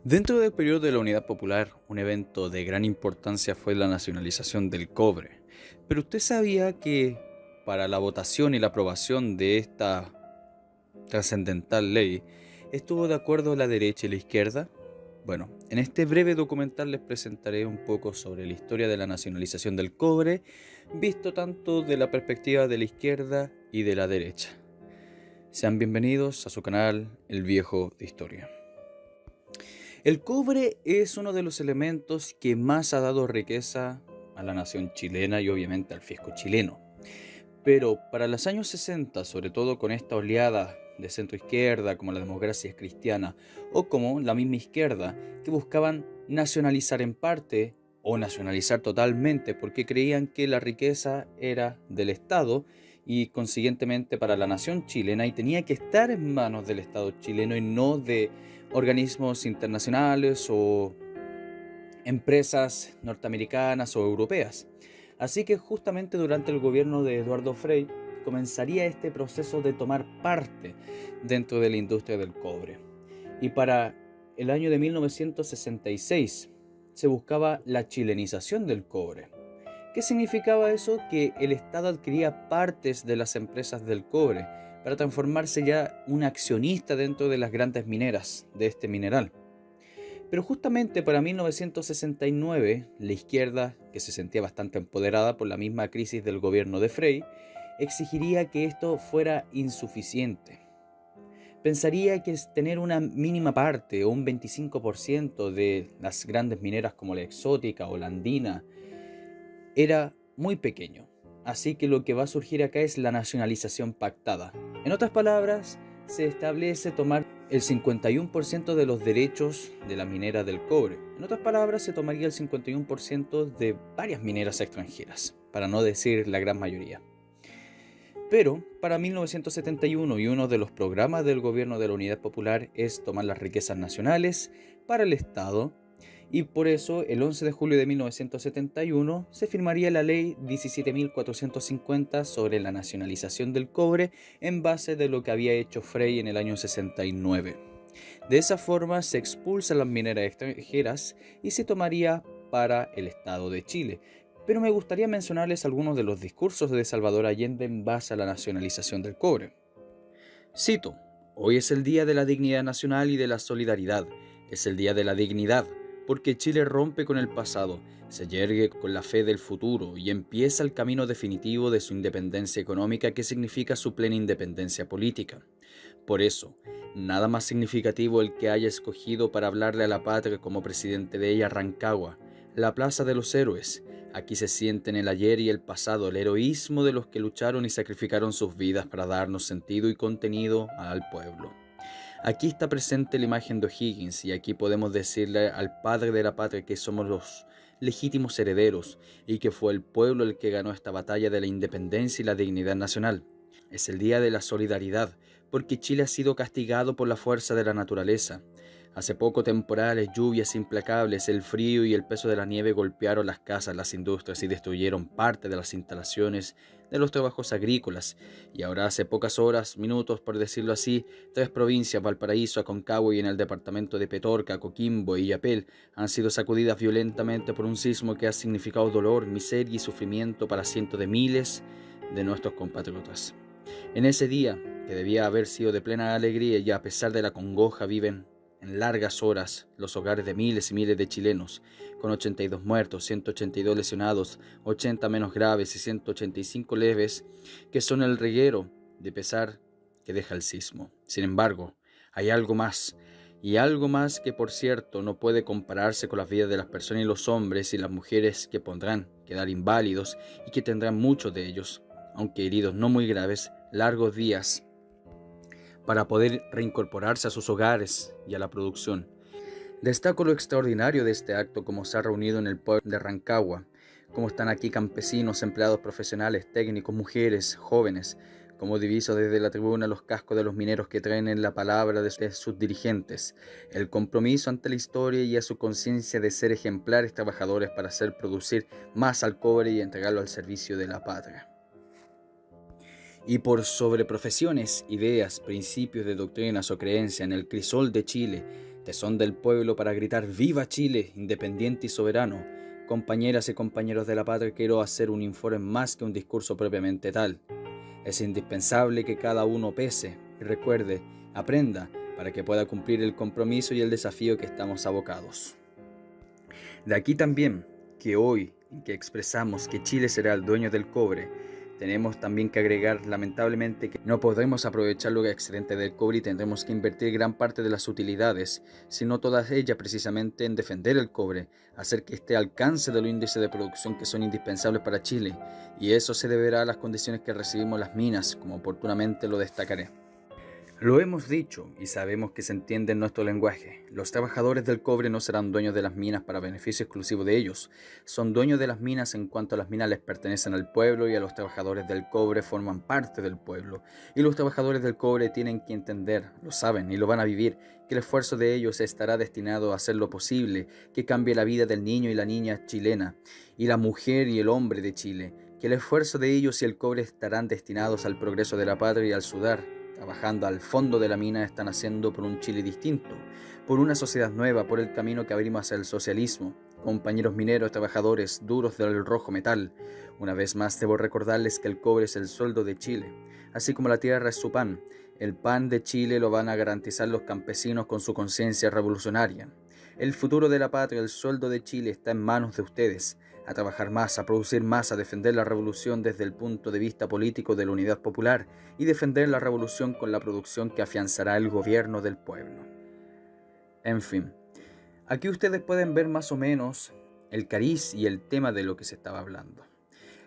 Dentro del periodo de la Unidad Popular, un evento de gran importancia fue la nacionalización del cobre. Pero usted sabía que para la votación y la aprobación de esta trascendental ley, ¿estuvo de acuerdo la derecha y la izquierda? Bueno, en este breve documental les presentaré un poco sobre la historia de la nacionalización del cobre, visto tanto de la perspectiva de la izquierda y de la derecha. Sean bienvenidos a su canal El Viejo de Historia. El cobre es uno de los elementos que más ha dado riqueza a la nación chilena y obviamente al fisco chileno. Pero para los años 60, sobre todo con esta oleada de centro izquierda como la democracia cristiana o como la misma izquierda que buscaban nacionalizar en parte o nacionalizar totalmente porque creían que la riqueza era del Estado y consiguientemente para la nación chilena y tenía que estar en manos del Estado chileno y no de organismos internacionales o empresas norteamericanas o europeas. Así que justamente durante el gobierno de Eduardo Frei comenzaría este proceso de tomar parte dentro de la industria del cobre. Y para el año de 1966 se buscaba la chilenización del cobre. ¿Qué significaba eso? Que el Estado adquiría partes de las empresas del cobre para transformarse ya un accionista dentro de las grandes mineras de este mineral. Pero justamente para 1969, la izquierda, que se sentía bastante empoderada por la misma crisis del gobierno de Frei, exigiría que esto fuera insuficiente. Pensaría que tener una mínima parte o un 25% de las grandes mineras como la Exótica o la Andina era muy pequeño. Así que lo que va a surgir acá es la nacionalización pactada. En otras palabras, se establece tomar el 51% de los derechos de la minera del cobre. En otras palabras, se tomaría el 51% de varias mineras extranjeras, para no decir la gran mayoría. Pero para 1971 y uno de los programas del gobierno de la Unidad Popular es tomar las riquezas nacionales para el Estado y por eso el 11 de julio de 1971 se firmaría la ley 17.450 sobre la nacionalización del cobre en base de lo que había hecho Frei en el año 69. De esa forma se expulsan las mineras extranjeras y se tomaría para el Estado de Chile. Pero me gustaría mencionarles algunos de los discursos de Salvador Allende en base a la nacionalización del cobre. Cito: "Hoy es el día de la dignidad nacional y de la solidaridad. Es el día de la dignidad, porque Chile rompe con el pasado, se yergue con la fe del futuro y empieza el camino definitivo de su independencia económica que significa su plena independencia política. Por eso, nada más significativo el que haya escogido para hablarle a la patria como presidente de ella Rancagua, la Plaza de los Héroes. Aquí se sienten el ayer y el pasado, el heroísmo de los que lucharon y sacrificaron sus vidas para darnos sentido y contenido al pueblo. Aquí está presente la imagen de O'Higgins y aquí podemos decirle al padre de la patria que somos los legítimos herederos y que fue el pueblo el que ganó esta batalla de la independencia y la dignidad nacional. Es el día de la solidaridad, porque Chile ha sido castigado por la fuerza de la naturaleza. Hace poco temporales, lluvias implacables, el frío y el peso de la nieve golpearon las casas, las industrias y destruyeron parte de las instalaciones de los trabajos agrícolas. Y ahora hace pocas horas, minutos por decirlo así, tres provincias, Valparaíso, Aconcagua y en el departamento de Petorca, Coquimbo y Illapel, han sido sacudidas violentamente por un sismo que ha significado dolor, miseria y sufrimiento para cientos de miles de nuestros compatriotas. En ese día, que debía haber sido de plena alegría y a pesar de la congoja, viven en largas horas los hogares de miles y miles de chilenos, con 82 muertos, 182 lesionados, 80 menos graves y 185 leves, que son el reguero de pesar que deja el sismo. Sin embargo, hay algo más, y algo más que por cierto no puede compararse con las vidas de las personas y los hombres y las mujeres que podrán quedar inválidos y que tendrán muchos de ellos, aunque heridos no muy graves, largos días para poder reincorporarse a sus hogares y a la producción. Destaco lo extraordinario de este acto, como se ha reunido en el pueblo de Rancagua, como están aquí campesinos, empleados profesionales, técnicos, mujeres, jóvenes, como diviso desde la tribuna los cascos de los mineros que traen en la palabra de sus dirigentes, el compromiso ante la historia y a su conciencia de ser ejemplares trabajadores para hacer producir más al cobre y entregarlo al servicio de la patria. y por sobre profesiones, ideas, principios de doctrinas o creencias en el crisol de Chile, tesón del pueblo para gritar ¡Viva Chile, independiente y soberano! Compañeras y compañeros de la patria, quiero hacer un informe más que un discurso propiamente tal. Es indispensable que cada uno pese y recuerde, aprenda, para que pueda cumplir el compromiso y el desafío que estamos abocados. De aquí también que hoy, en que expresamos que Chile será el dueño del cobre, tenemos también que agregar lamentablemente que no podremos aprovechar lo excedente del cobre y tendremos que invertir gran parte de las utilidades, sino todas ellas precisamente en defender el cobre, hacer que esté al alcance de los índices de producción que son indispensables para Chile, y eso se deberá a las condiciones que recibimos las minas, como oportunamente lo destacaré. Lo hemos dicho y sabemos que se entiende en nuestro lenguaje. Los trabajadores del cobre no serán dueños de las minas para beneficio exclusivo de ellos. Son dueños de las minas en cuanto las minas les pertenecen al pueblo y a los trabajadores del cobre forman parte del pueblo. Y los trabajadores del cobre tienen que entender, lo saben y lo van a vivir, que el esfuerzo de ellos estará destinado a hacer lo posible, que cambie la vida del niño y la niña chilena, y la mujer y el hombre de Chile, que el esfuerzo de ellos y el cobre estarán destinados al progreso de la patria y al sudar, trabajando al fondo de la mina, están haciendo por un Chile distinto, por una sociedad nueva, por el camino que abrimos hacia el socialismo. Compañeros mineros, trabajadores duros del rojo metal, una vez más debo recordarles que el cobre es el sueldo de Chile, así como la tierra es su pan. El pan de Chile lo van a garantizar los campesinos con su conciencia revolucionaria. El futuro de la patria, el sueldo de Chile está en manos de ustedes. A trabajar más, a producir más, a defender la revolución desde el punto de vista político de la unidad popular y defender la revolución con la producción que afianzará el gobierno del pueblo. En fin, aquí ustedes pueden ver más o menos el cariz y el tema de lo que se estaba hablando.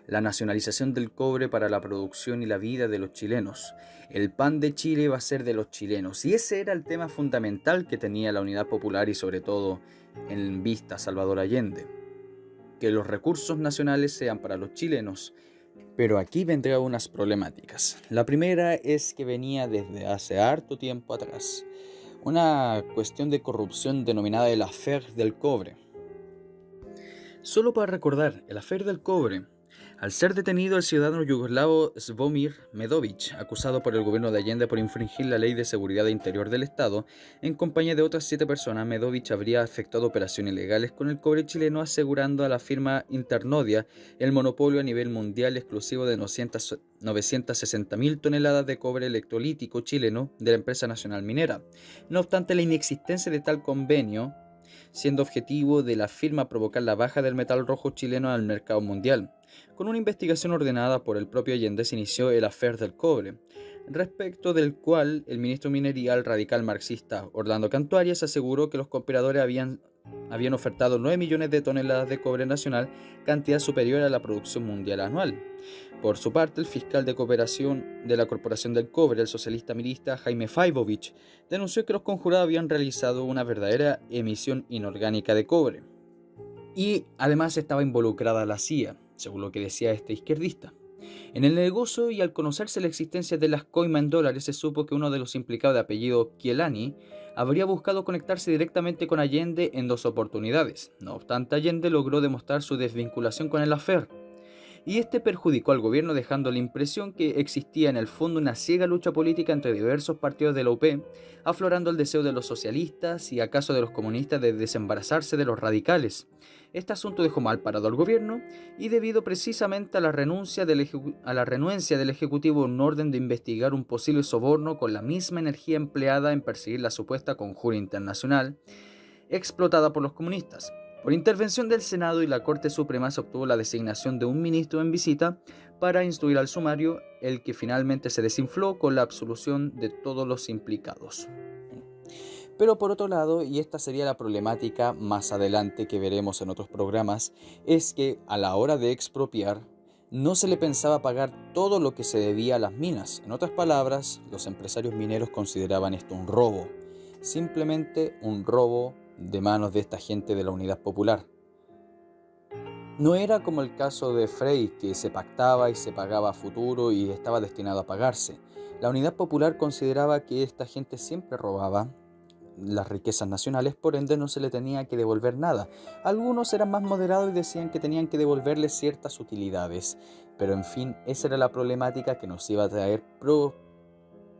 La nacionalización del cobre para la producción y la vida de los chilenos. El pan de Chile va a ser de los chilenos. Y ese era el tema fundamental que tenía la unidad popular y sobre todo en vista Salvador Allende. Que los recursos nacionales sean para los chilenos. Pero aquí vendrán unas problemáticas. La primera es que venía desde hace harto tiempo atrás. Una cuestión de corrupción denominada el affaire del cobre. Solo para recordar, el affaire del cobre. Al ser detenido el ciudadano yugoslavo Zvomir Medovic, acusado por el gobierno de Allende por infringir la Ley de Seguridad Interior del Estado, en compañía de otras 7 personas, Medovic habría efectuado operaciones ilegales con el cobre chileno, asegurando a la firma Internodia el monopolio a nivel mundial exclusivo de 960.000 toneladas de cobre electrolítico chileno de la empresa nacional minera. No obstante, la inexistencia de tal convenio, siendo objetivo de la firma provocar la baja del metal rojo chileno al mercado mundial. Con una investigación ordenada por el propio Allende se inició el affaire del cobre, respecto del cual el ministro minería, radical marxista Orlando Cantuarias, aseguró que los conspiradores habían ofertado 9 millones de toneladas de cobre nacional, cantidad superior a la producción mundial anual. Por su parte, el fiscal de cooperación de la Corporación del Cobre, el socialista mirista Jaime Faivovich, denunció que los conjurados habían realizado una verdadera emisión inorgánica de cobre. Y además estaba involucrada la CIA, según lo que decía este izquierdista. En el negocio, y al conocerse la existencia de las coimas en dólares, se supo que uno de los implicados, de apellido Kielani, habría buscado conectarse directamente con Allende en 2 oportunidades. No obstante, Allende logró demostrar su desvinculación con el affaire, y este perjudicó al gobierno, dejando la impresión que existía en el fondo una ciega lucha política entre diversos partidos de la UP, aflorando el deseo de los socialistas y acaso de los comunistas de desembarazarse de los radicales. Este asunto dejó mal parado al gobierno, y debido precisamente a la renuencia del Ejecutivo en un orden de investigar un posible soborno con la misma energía empleada en perseguir la supuesta conjura internacional explotada por los comunistas. Por intervención del Senado y la Corte Suprema se obtuvo la designación de un ministro en visita para instruir al sumario, el que finalmente se desinfló con la absolución de todos los implicados. Pero por otro lado, y esta sería la problemática más adelante que veremos en otros programas, es que a la hora de expropiar no se le pensaba pagar todo lo que se debía a las minas. En otras palabras, los empresarios mineros consideraban esto un robo, simplemente un robo de manos de esta gente de la Unidad Popular. No era como el caso de Frey, que se pactaba y se pagaba a futuro y estaba destinado a pagarse. La Unidad Popular consideraba que esta gente siempre robaba, las riquezas nacionales, por ende no se le tenía que devolver nada. Algunos eran más moderados y decían que tenían que devolverle ciertas utilidades, pero en fin, esa era la problemática que nos iba a traer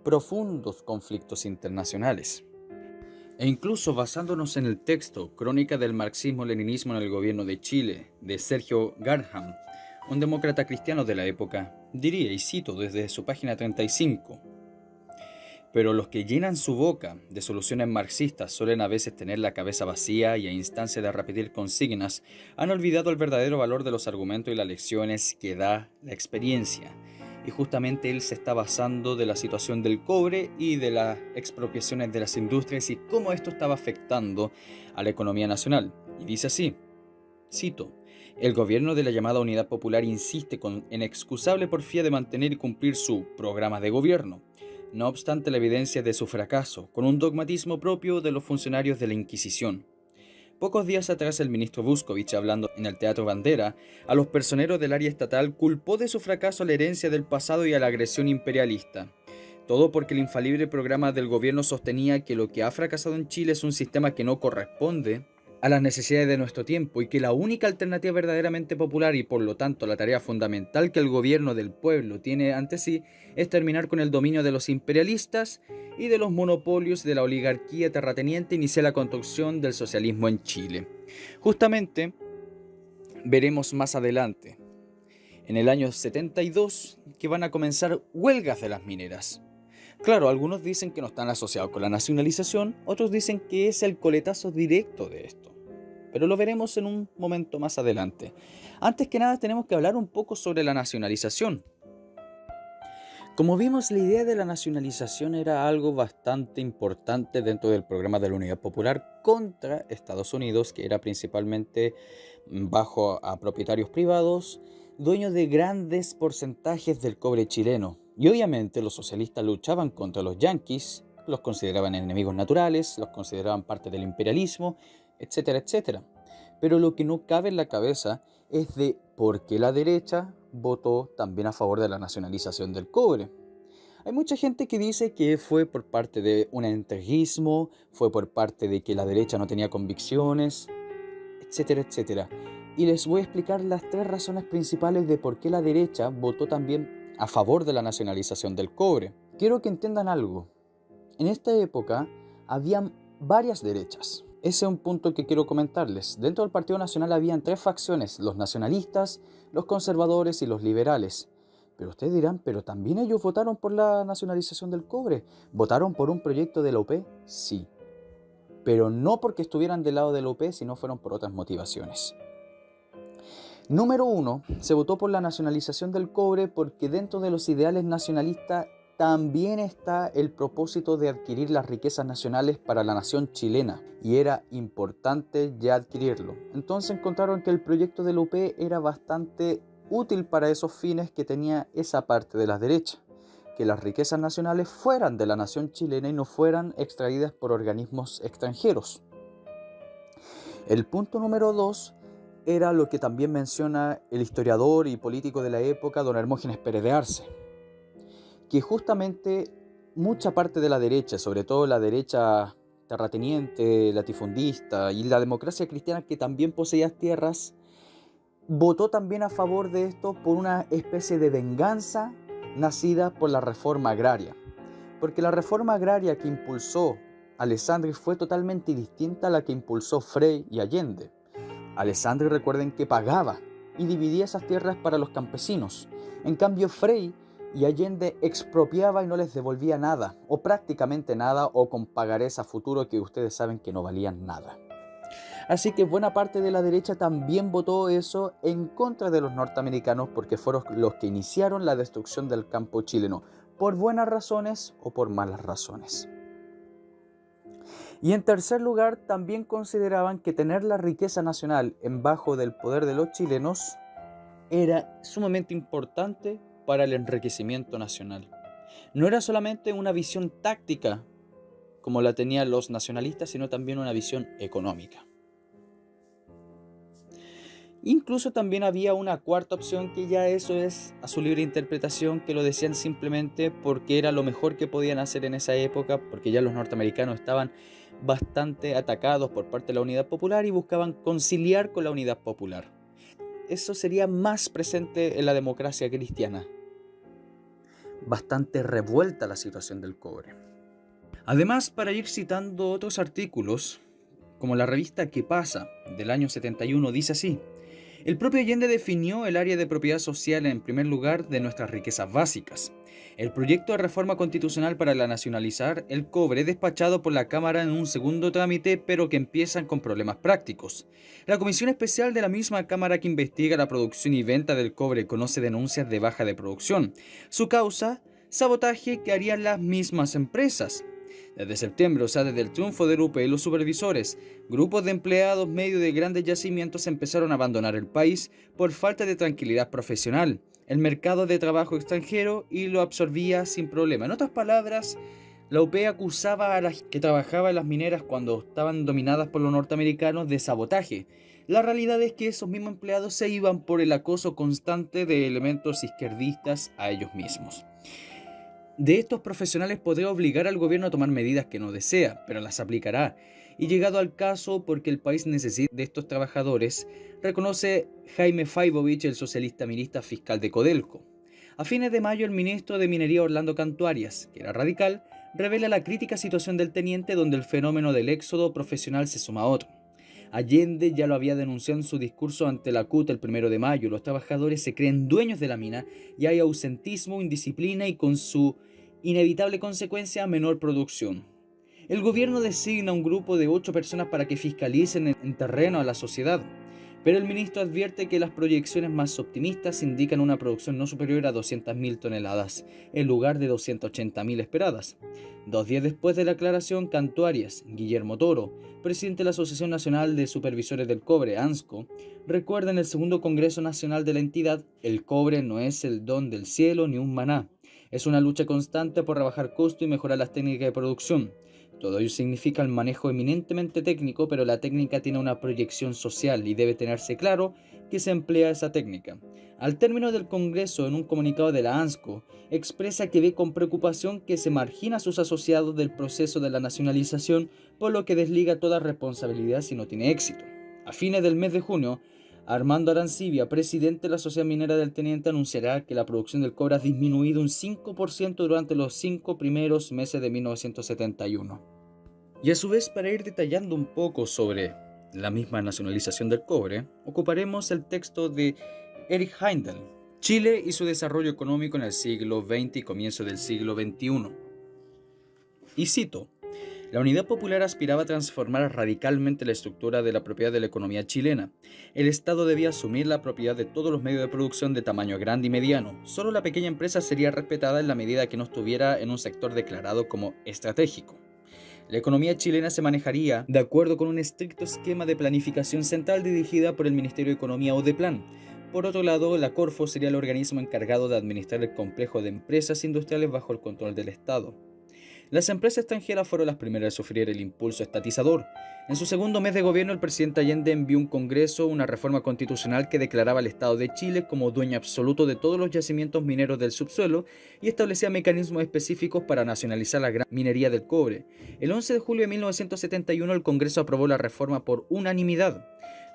profundos conflictos internacionales. E incluso basándonos en el texto Crónica del marxismo-leninismo en el gobierno de Chile, de Sergio Garham, un demócrata cristiano de la época, diría, y cito desde su página 35, pero los que llenan su boca de soluciones marxistas suelen a veces tener la cabeza vacía y a instancia de repetir consignas han olvidado el verdadero valor de los argumentos y las lecciones que da la experiencia. Y justamente él se está basando de la situación del cobre y de las expropiaciones de las industrias y cómo esto estaba afectando a la economía nacional. Y dice así, cito, el gobierno de la llamada Unidad Popular insiste con inexcusable porfía de mantener y cumplir su programa de gobierno. No obstante la evidencia de su fracaso, con un dogmatismo propio de los funcionarios de la Inquisición. Pocos días atrás el ministro Vuskovic, hablando en el Teatro Bandera, a los personeros del área estatal culpó de su fracaso a la herencia del pasado y a la agresión imperialista. Todo porque el infalible programa del gobierno sostenía que lo que ha fracasado en Chile es un sistema que no corresponde a las necesidades de nuestro tiempo y que la única alternativa verdaderamente popular y por lo tanto la tarea fundamental que el gobierno del pueblo tiene ante sí es terminar con el dominio de los imperialistas y de los monopolios de la oligarquía terrateniente e iniciar la construcción del socialismo en Chile. Justamente veremos más adelante, en el año 72, que van a comenzar huelgas de las mineras. Claro, algunos dicen que no están asociados con la nacionalización, otros dicen que es el coletazo directo de esto. Pero lo veremos en un momento más adelante. Antes que nada tenemos que hablar un poco sobre la nacionalización. Como vimos, la idea de la nacionalización era algo bastante importante dentro del programa de la Unidad Popular contra Estados Unidos, que era principalmente bajo a propietarios privados, dueños de grandes porcentajes del cobre chileno. Y obviamente los socialistas luchaban contra los yanquis, los consideraban enemigos naturales, los consideraban parte del imperialismo, etcétera, etcétera. Pero lo que no cabe en la cabeza es de por qué la derecha votó también a favor de la nacionalización del cobre. Hay mucha gente que dice que fue por parte de un entreguismo, fue por parte de que la derecha no tenía convicciones, etcétera, etcétera. Y les voy a explicar las 3 razones principales de por qué la derecha votó también a favor de la nacionalización del cobre. Quiero que entiendan algo. En esta época habían varias derechas. Ese es un punto que quiero comentarles. Dentro del Partido Nacional habían 3 facciones, los nacionalistas, los conservadores y los liberales. Pero ustedes dirán, pero también ellos votaron por la nacionalización del cobre. ¿Votaron por un proyecto de la UP? Sí. Pero no porque estuvieran del lado de la UP, sino fueron por otras motivaciones. Número 1, se votó por la nacionalización del cobre porque dentro de los ideales nacionalistas también está el propósito de adquirir las riquezas nacionales para la nación chilena y era importante ya adquirirlo. Entonces encontraron que el proyecto de la UP era bastante útil para esos fines que tenía esa parte de la derecha, que las riquezas nacionales fueran de la nación chilena y no fueran extraídas por organismos extranjeros. El punto número 2 era lo que también menciona el historiador y político de la época, don Hermógenes Pérez de Arce, que justamente mucha parte de la derecha, sobre todo la derecha terrateniente, latifundista y la democracia cristiana que también poseía tierras, votó también a favor de esto por una especie de venganza nacida por la reforma agraria. Porque la reforma agraria que impulsó Alessandri fue totalmente distinta a la que impulsó Frei y Allende. Alessandri, recuerden que pagaba y dividía esas tierras para los campesinos. En cambio, Frei y Allende expropiaba y no les devolvía nada, o prácticamente nada, o con pagarés a futuro que ustedes saben que no valían nada. Así que buena parte de la derecha también votó eso en contra de los norteamericanos porque fueron los que iniciaron la destrucción del campo chileno, por buenas razones o por malas razones. Y en tercer lugar, también consideraban que tener la riqueza nacional en bajo del poder de los chilenos era sumamente importante para el enriquecimiento nacional. No era solamente una visión táctica como la tenían los nacionalistas, sino también una visión económica. Incluso también había una cuarta opción que ya eso es a su libre interpretación, que lo decían simplemente porque era lo mejor que podían hacer en esa época, porque ya los norteamericanos estaban bastante atacados por parte de la Unidad Popular y buscaban conciliar con la Unidad Popular. Eso sería más presente en la democracia cristiana. Bastante revuelta la situación del cobre. Además, para ir citando otros artículos, como la revista ¿Qué pasa?, del año 71, dice así: el propio Allende definió el área de propiedad social en primer lugar de nuestras riquezas básicas. El proyecto de reforma constitucional para la nacionalizar el cobre despachado por la Cámara en un segundo trámite, pero que empiezan con problemas prácticos. La comisión especial de la misma Cámara que investiga la producción y venta del cobre conoce denuncias de baja de producción. Su causa, sabotaje que harían las mismas empresas. Desde septiembre, o sea, desde el triunfo del UP, los supervisores, grupos de empleados medio de grandes yacimientos empezaron a abandonar el país por falta de tranquilidad profesional. El mercado de trabajo extranjero y lo absorbía sin problema. En otras palabras, la UP acusaba a las que trabajaban en las mineras cuando estaban dominadas por los norteamericanos de sabotaje. La realidad es que esos mismos empleados se iban por el acoso constante de elementos izquierdistas a ellos mismos. De estos profesionales podría obligar al gobierno a tomar medidas que no desea, pero las aplicará. Y llegado al caso, porque el país necesita de estos trabajadores, reconoce Jaime Faivovich, el socialista ministro fiscal de Codelco. A fines de mayo, el ministro de Minería Orlando Cantuarias, que era radical, revela la crítica situación del teniente, donde el fenómeno del éxodo profesional se suma a otro. Allende ya lo había denunciado en su discurso ante la CUT el 1 de mayo. Los trabajadores se creen dueños de la mina y hay ausentismo, indisciplina y con su inevitable consecuencia menor producción. El gobierno designa un grupo de 8 personas para que fiscalicen en terreno a la sociedad, pero el ministro advierte que las proyecciones más optimistas indican una producción no superior a 200.000 toneladas, en lugar de 280.000 esperadas. 2 días después de la aclaración, Cantuarias, Guillermo Toro, presidente de la Asociación Nacional de Supervisores del Cobre, ANSCO, recuerda en el segundo Congreso Nacional de la entidad: el cobre no es el don del cielo ni un maná. Es una lucha constante por rebajar costo y mejorar las técnicas de producción. Todo ello significa el manejo eminentemente técnico, pero la técnica tiene una proyección social y debe tenerse claro que se emplea esa técnica. Al término del Congreso, en un comunicado de la ANSCO, expresa que ve con preocupación que se margina a sus asociados del proceso de la nacionalización, por lo que desliga toda responsabilidad si no tiene éxito. A fines del mes de junio, Armando Arancibia, presidente de la Sociedad Minera del Teniente, anunciará que la producción del cobre ha disminuido un 5% durante los 5 primeros meses de 1971. Y a su vez, para ir detallando un poco sobre la misma nacionalización del cobre, ocuparemos el texto de Erich Heindel, Chile y su desarrollo económico en el siglo XX y comienzo del siglo XXI. Y cito: la Unidad Popular aspiraba a transformar radicalmente la estructura de la propiedad de la economía chilena. El Estado debía asumir la propiedad de todos los medios de producción de tamaño grande y mediano. Solo la pequeña empresa sería respetada en la medida que no estuviera en un sector declarado como estratégico. La economía chilena se manejaría de acuerdo con un estricto esquema de planificación central dirigida por el Ministerio de Economía o DEPLAN. Por otro lado, la Corfo sería el organismo encargado de administrar el complejo de empresas industriales bajo el control del Estado. Las empresas extranjeras fueron las primeras a sufrir el impulso estatizador. En su segundo mes de gobierno, el presidente Allende envió a un Congreso una reforma constitucional que declaraba al Estado de Chile como dueño absoluto de todos los yacimientos mineros del subsuelo y establecía mecanismos específicos para nacionalizar la gran minería del cobre. El 11 de julio de 1971, el Congreso aprobó la reforma por unanimidad.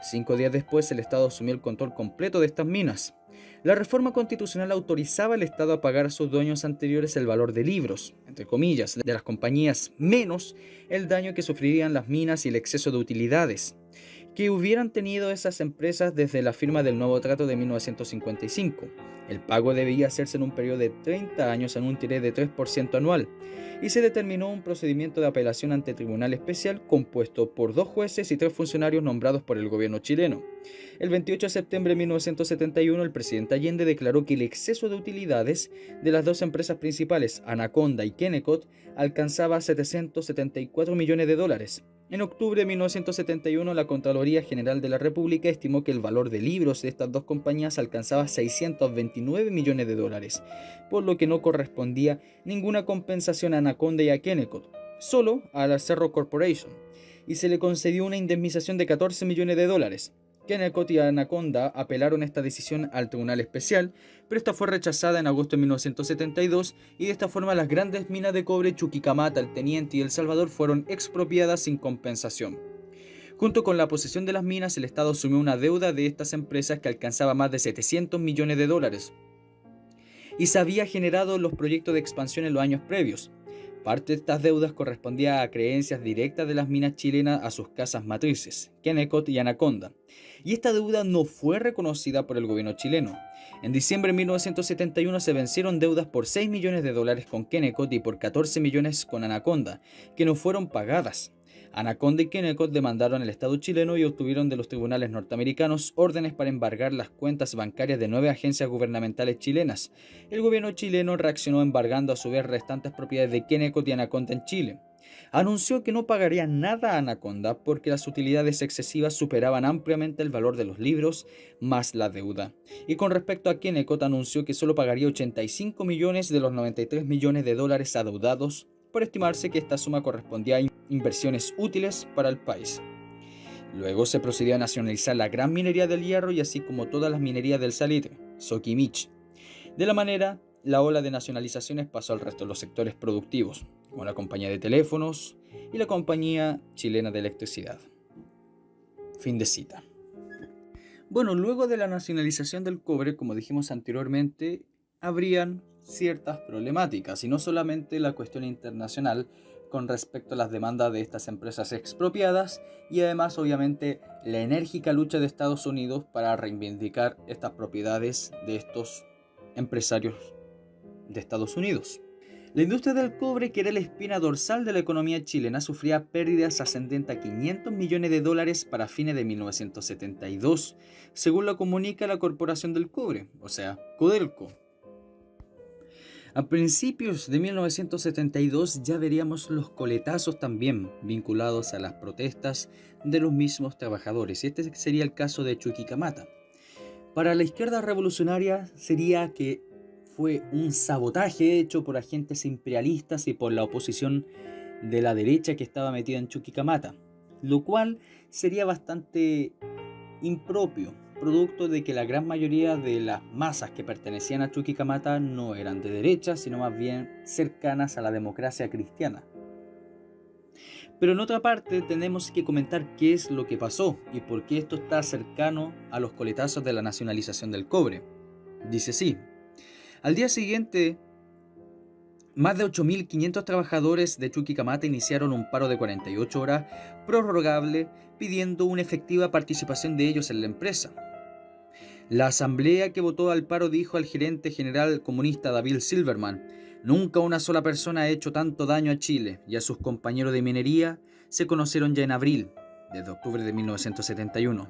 5 días después, el Estado asumió el control completo de estas minas. La reforma constitucional autorizaba al Estado a pagar a sus dueños anteriores el valor de libros, entre comillas, de las compañías, menos el daño que sufrirían las minas y el exceso de utilidades que hubieran tenido esas empresas desde la firma del nuevo trato de 1955. El pago debía hacerse en un periodo de 30 años en un tiré de 3% anual, y se determinó un procedimiento de apelación ante Tribunal Especial compuesto por 2 jueces y 3 funcionarios nombrados por el gobierno chileno. El 28 de septiembre de 1971, el presidente Allende declaró que el exceso de utilidades de las 2 empresas principales, Anaconda y Kennecott, alcanzaba 774 millones de dólares. En octubre de 1971, la Contraloría General de la República estimó que el valor de libros de estas 2 compañías alcanzaba 629 millones de dólares, por lo que no correspondía ninguna compensación a Anaconda y a Kennecott, solo a la Cerro Corporation, y se le concedió una indemnización de 14 millones de dólares, Kennecott y Anaconda apelaron esta decisión al Tribunal Especial, pero esta fue rechazada en agosto de 1972 y de esta forma las grandes minas de cobre Chuquicamata, El Teniente y El Salvador fueron expropiadas sin compensación. Junto con la posesión de las minas, el Estado asumió una deuda de estas empresas que alcanzaba más de 700 millones de dólares y se había generado los proyectos de expansión en los años previos. Parte de estas deudas correspondía a creencias directas de las minas chilenas a sus casas matrices, Kennecott y Anaconda, y esta deuda no fue reconocida por el gobierno chileno. En diciembre de 1971 se vencieron deudas por 6 millones de dólares con Kennecott y por 14 millones con Anaconda, que no fueron pagadas. Anaconda y Kennecott demandaron al Estado chileno y obtuvieron de los tribunales norteamericanos órdenes para embargar las cuentas bancarias de 9 agencias gubernamentales chilenas. El gobierno chileno reaccionó embargando a su vez restantes propiedades de Kennecott y Anaconda en Chile. Anunció que no pagaría nada a Anaconda porque las utilidades excesivas superaban ampliamente el valor de los libros más la deuda. Y con respecto a Kennecott anunció que solo pagaría 85 millones de los 93 millones de dólares adeudados, por estimarse que esta suma correspondía a inversiones útiles para el país. Luego se procedió a nacionalizar la gran minería del hierro y así como todas las minerías del salitre, Soquimich. De la manera, la ola de nacionalizaciones pasó al resto de los sectores productivos, como la compañía de teléfonos y la compañía chilena de electricidad. Fin de cita. Bueno, luego de la nacionalización del cobre, como dijimos anteriormente, habrían ciertas problemáticas, y no solamente la cuestión internacional con respecto a las demandas de estas empresas expropiadas, y además obviamente la enérgica lucha de Estados Unidos para reivindicar estas propiedades de estos empresarios de Estados Unidos. La industria del cobre, que era la espina dorsal de la economía chilena, sufría pérdidas ascendentes a 500 millones de dólares para fines de 1972, según lo comunica la Corporación del Cobre, o sea, Codelco. A principios de 1972 ya veríamos los coletazos también vinculados a las protestas de los mismos trabajadores, y este sería el caso de Chuquicamata. Para la izquierda revolucionaria sería que fue un sabotaje hecho por agentes imperialistas y por la oposición de la derecha que estaba metida en Chuquicamata, lo cual sería bastante impropio, producto de que la gran mayoría de las masas que pertenecían a Chuquicamata no eran de derecha, sino más bien cercanas a la democracia cristiana. Pero en otra parte tenemos que comentar qué es lo que pasó y por qué esto está cercano a los coletazos de la nacionalización del cobre. Dice así: al día siguiente, más de 8.500 trabajadores de Chuquicamata iniciaron un paro de 48 horas prorrogable pidiendo una efectiva participación de ellos en la empresa. La asamblea que votó al paro dijo al gerente general comunista David Silverman: nunca una sola persona ha hecho tanto daño a Chile y a sus compañeros de minería. Se conocieron ya en abril, desde octubre de 1971.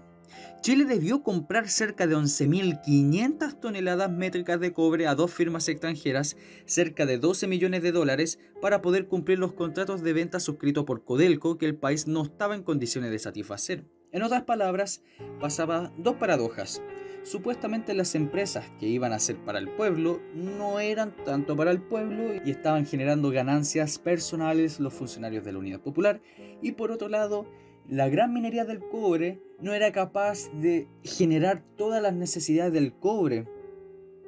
Chile debió comprar cerca de 11.500 toneladas métricas de cobre a dos firmas extranjeras, cerca de 12 millones de dólares, para poder cumplir los contratos de venta suscritos por Codelco que el país no estaba en condiciones de satisfacer. En otras palabras, pasaba dos paradojas. Supuestamente las empresas que iban a ser para el pueblo no eran tanto para el pueblo y estaban generando ganancias personales los funcionarios de la Unidad Popular, y por otro lado, la gran minería del cobre no era capaz de generar todas las necesidades del cobre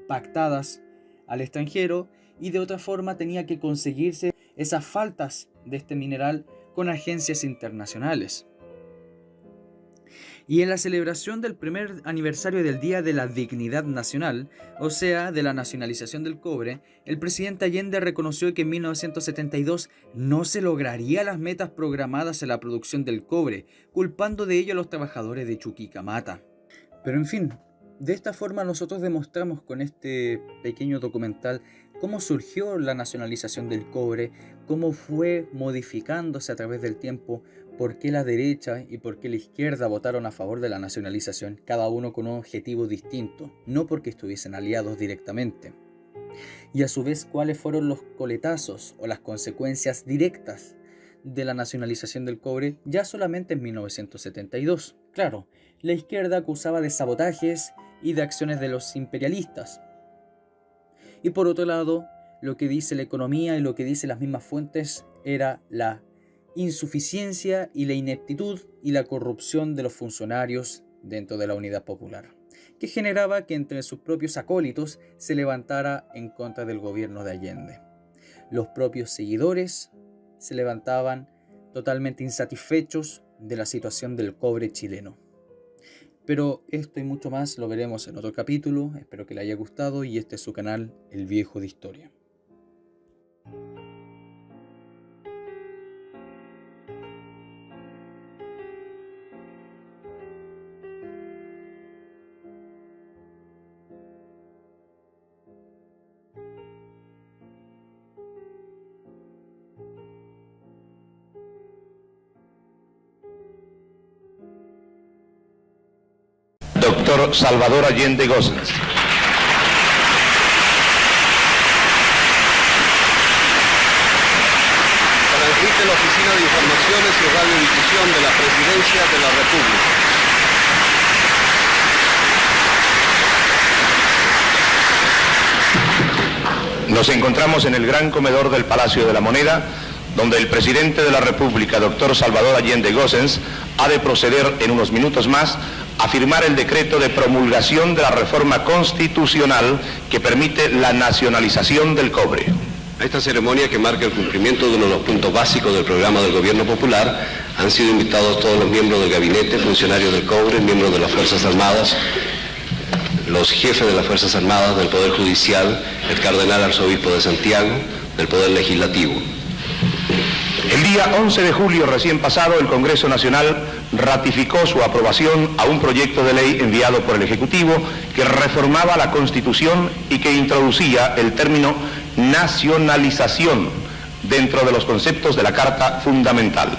pactadas al extranjero, y de otra forma tenía que conseguirse esas faltas de este mineral con agencias internacionales. Y en la celebración del primer aniversario del Día de la Dignidad Nacional, o sea, de la nacionalización del cobre, el presidente Allende reconoció que en 1972 no se lograría las metas programadas en la producción del cobre, culpando de ello a los trabajadores de Chuquicamata. Pero en fin, de esta forma nosotros demostramos con este pequeño documental cómo surgió la nacionalización del cobre, cómo fue modificándose a través del tiempo, por qué la derecha y por qué la izquierda votaron a favor de la nacionalización, cada uno con un objetivo distinto, no porque estuviesen aliados directamente. Y a su vez, cuáles fueron los coletazos o las consecuencias directas de la nacionalización del cobre ya solamente en 1972. Claro, la izquierda acusaba de sabotajes y de acciones de los imperialistas. Y por otro lado, lo que dice la economía y lo que dicen las mismas fuentes era la insuficiencia y la ineptitud y la corrupción de los funcionarios dentro de la Unidad Popular, que generaba que entre sus propios acólitos se levantara en contra del gobierno de Allende. Los propios seguidores se levantaban totalmente insatisfechos de la situación del cobre chileno. Pero esto y mucho más lo veremos en otro capítulo. Espero que le haya gustado y este es su canal El Viejo de Historia. Doctor Salvador Allende Gossens. Transmite la Oficina de Informaciones y Radiodifusión de la Presidencia de la República. Nos encontramos en el gran comedor del Palacio de la Moneda, donde el presidente de la República, doctor Salvador Allende Gossens, ha de proceder en unos minutos más a firmar el decreto de promulgación de la reforma constitucional que permite la nacionalización del cobre. A esta ceremonia, que marca el cumplimiento de uno de los puntos básicos del programa del Gobierno Popular, han sido invitados todos los miembros del gabinete, funcionarios del cobre, miembros de las Fuerzas Armadas, los jefes de las Fuerzas Armadas, del Poder Judicial, el Cardenal Arzobispo de Santiago, del Poder Legislativo. El día 11 de julio recién pasado, el Congreso Nacional ratificó su aprobación a un proyecto de ley enviado por el Ejecutivo que reformaba la Constitución y que introducía el término nacionalización dentro de los conceptos de la Carta Fundamental.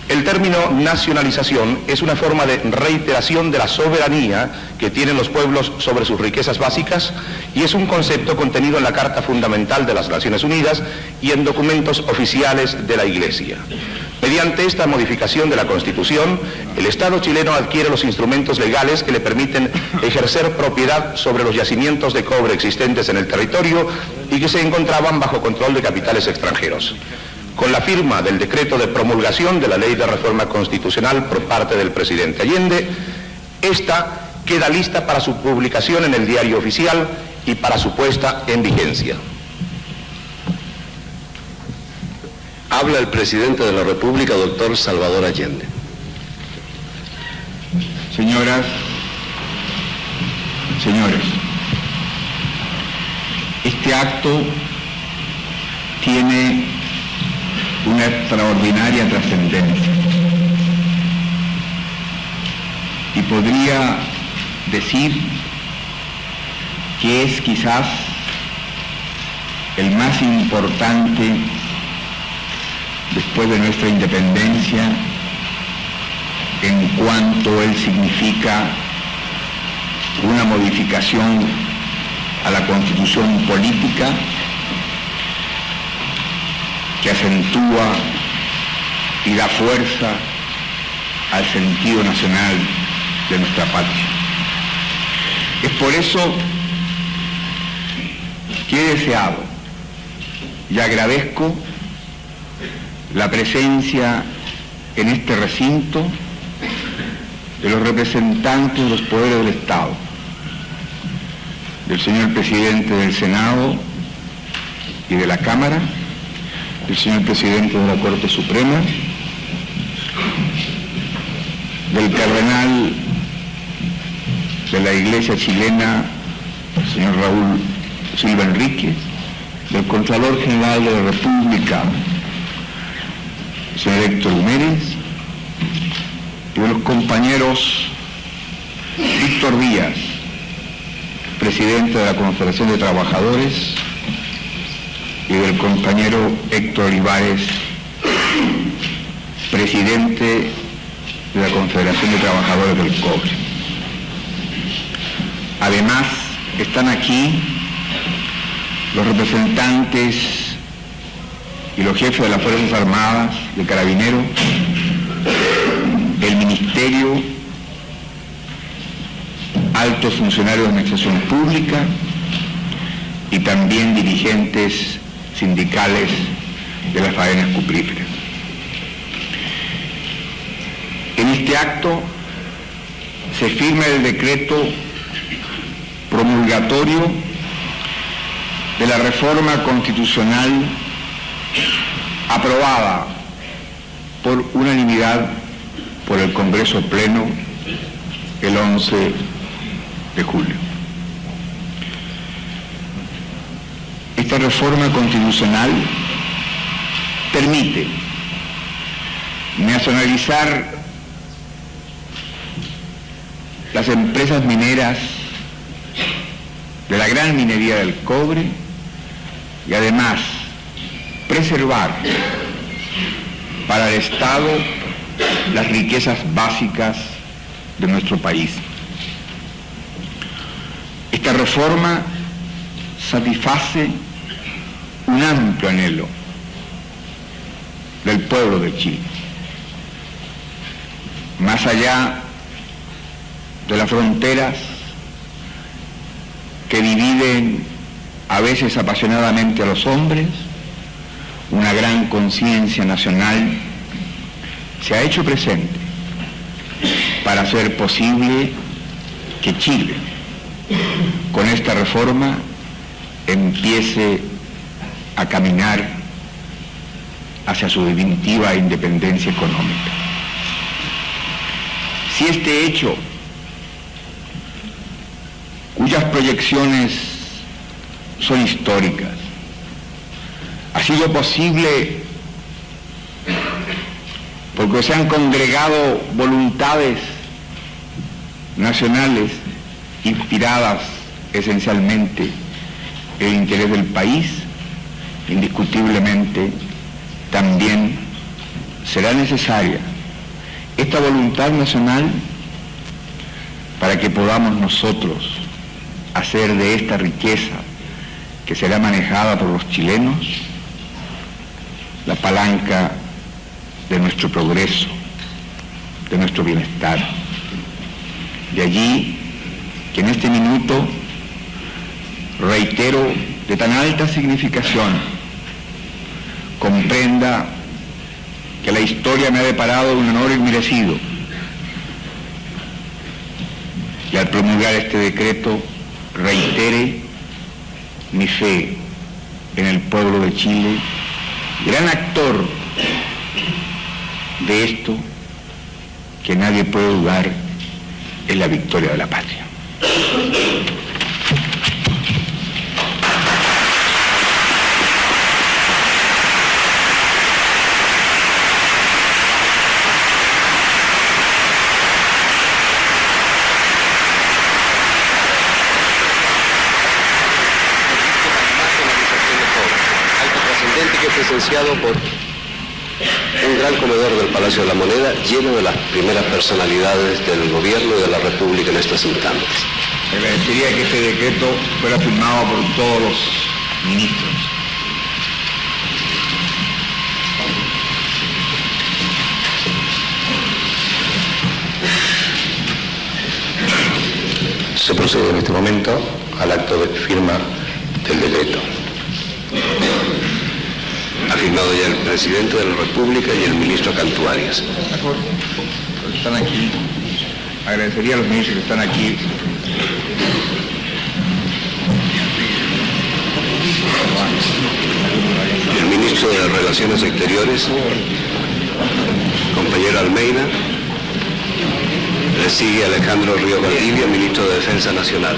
El término nacionalización es una forma de reiteración de la soberanía que tienen los pueblos sobre sus riquezas básicas y es un concepto contenido en la Carta Fundamental de las Naciones Unidas y en documentos oficiales de la Iglesia. Mediante esta modificación de la Constitución, el Estado chileno adquiere los instrumentos legales que le permiten ejercer propiedad sobre los yacimientos de cobre existentes en el territorio y que se encontraban bajo control de capitales extranjeros. Con la firma del decreto de promulgación de la Ley de Reforma Constitucional por parte del presidente Allende, esta queda lista para su publicación en el Diario Oficial y para su puesta en vigencia. Habla el presidente de la República, doctor Salvador Allende. Señoras, señores, este acto tiene una extraordinaria trascendencia y podría decir que es quizás el más importante después de nuestra independencia en cuanto él significa una modificación a la Constitución política que acentúa y da fuerza al sentido nacional de nuestra patria. Es por eso que he deseado y agradezco la presencia en este recinto de los representantes de los poderes del Estado, del señor presidente del Senado y de la Cámara, del señor presidente de la Corte Suprema, del cardenal de la Iglesia chilena, el señor Raúl Silva Enríquez, del Contralor General de la República, el señor Héctor Humérez, y de los compañeros Víctor Díaz, presidente de la Confederación de Trabajadores, y del compañero Héctor Olivares, presidente de la Confederación de Trabajadores del Cobre. Además, están aquí los representantes y los jefes de las Fuerzas Armadas, de Carabineros, el Ministerio, altos funcionarios de Administración Pública y también dirigentes sindicales de las faenas cupríferas. En este acto se firma el decreto promulgatorio de la reforma constitucional aprobada por unanimidad por el Congreso Pleno el 11 de julio. Esta reforma constitucional permite nacionalizar las empresas mineras de la gran minería del cobre y además preservar para el Estado las riquezas básicas de nuestro país. Esta reforma satisface un amplio anhelo del pueblo de Chile. Más allá de las fronteras que dividen a veces apasionadamente a los hombres, una gran conciencia nacional se ha hecho presente para hacer posible que Chile, con esta reforma, empiece a caminar hacia su definitiva independencia económica. Si este hecho, cuyas proyecciones son históricas, ha sido posible porque se han congregado voluntades nacionales inspiradas esencialmente en el interés del país, indiscutiblemente también será necesaria esta voluntad nacional para que podamos nosotros hacer de esta riqueza que será manejada por los chilenos la palanca de nuestro progreso, de nuestro bienestar. De allí que en este minuto reitero de tan alta significación comprenda que la historia me ha deparado un honor inmerecido y al promulgar este decreto reitere mi fe en el pueblo de Chile, gran actor de esto que nadie puede dudar es la victoria de la patria. Que es presenciado por un gran comedor del Palacio de la Moneda lleno de las primeras personalidades del gobierno y de la República en estos instantes. Agradecería que este decreto fuera firmado por todos los ministros. Se procede en este momento al acto de firma del decreto. Ha firmado ya el presidente de la República y el ministro Cantuarias. Mejor, los que están aquí, agradecería a los ministros que están aquí. El ministro de Relaciones Exteriores, compañero Almeida. Le sigue Alejandro Río Valdivia, ministro de Defensa Nacional.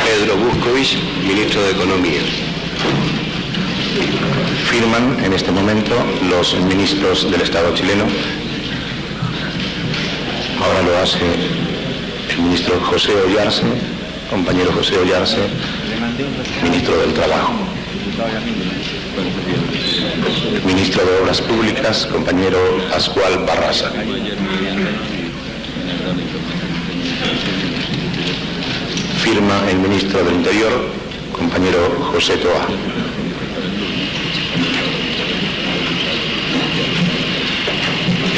Pedro Buscovich, ministro de Economía. Firman en este momento los ministros del Estado chileno. Ahora lo hace el ministro José Ollarse, compañero José Ollarse, ministro del Trabajo. Ministro de Obras Públicas, compañero Pascual Barraza. Firma el ministro del Interior, compañero José Toá.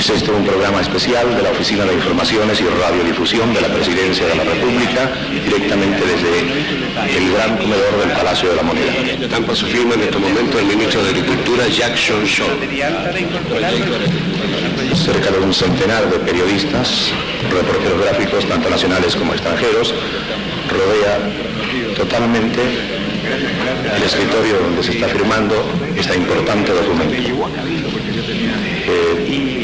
Es este un programa especial de la Oficina de Informaciones y Radiodifusión de la Presidencia de la República, directamente desde el gran comedor del Palacio de la Moneda. Estampa su firma en este momento el ministro de Agricultura, Jacques Jean-Jean. Cerca de un centenar de periodistas, reporteros gráficos, tanto nacionales como extranjeros, rodea totalmente el escritorio donde se está firmando este importante documento.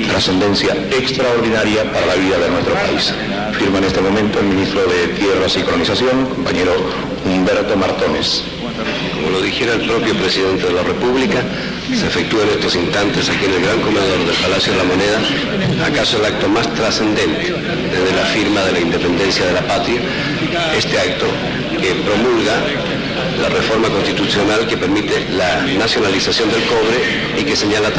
Trascendencia extraordinaria para la vida de nuestro país. Firma en este momento el ministro de Tierras y Colonización, compañero Humberto Martones. Como lo dijera el propio presidente de la República, se efectúa en estos instantes aquí en el gran comedor del Palacio de la Moneda, acaso el acto más trascendente desde la firma de la independencia de la patria, este acto que promulga la reforma constitucional que permite la nacionalización del cobre y que señala